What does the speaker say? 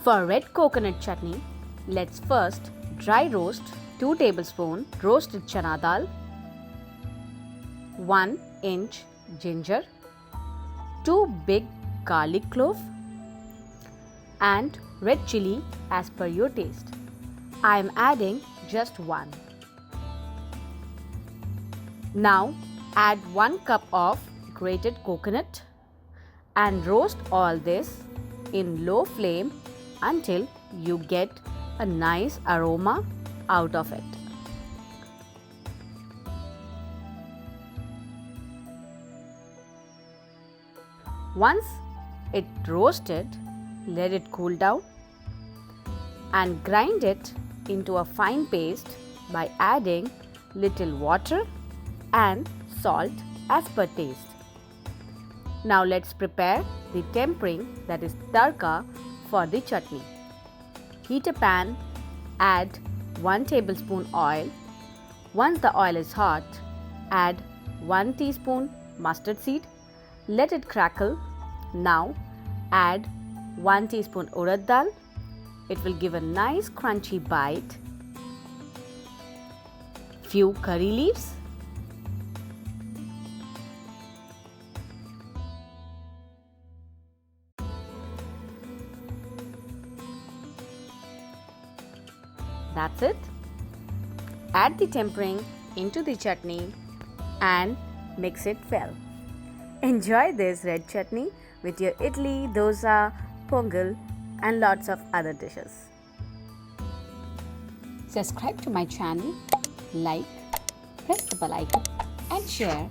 For red coconut chutney, let's first dry roast 2 tablespoons roasted chana dal, 1 inch ginger, 2 big garlic clove and red chili as per your taste. I am adding just 1. Now add 1 cup of grated coconut and roast all this in low flame until you get a nice aroma out of it. Once it roasted, let it cool down and grind it into a fine paste by adding little water and salt as per taste. Now let's prepare the tempering, that is tadka, for the chutney. Heat a pan, add 1 tablespoon oil. Once the oil is hot, add 1 teaspoon mustard seed. Let it crackle. Now add 1 teaspoon urad dal. It will give a nice crunchy bite. Few curry leaves. That's it. Add the tempering into the chutney and mix it well. Enjoy this red chutney with your idli, dosa, pongal and lots of other dishes. Subscribe to my channel, like, press the bell icon and share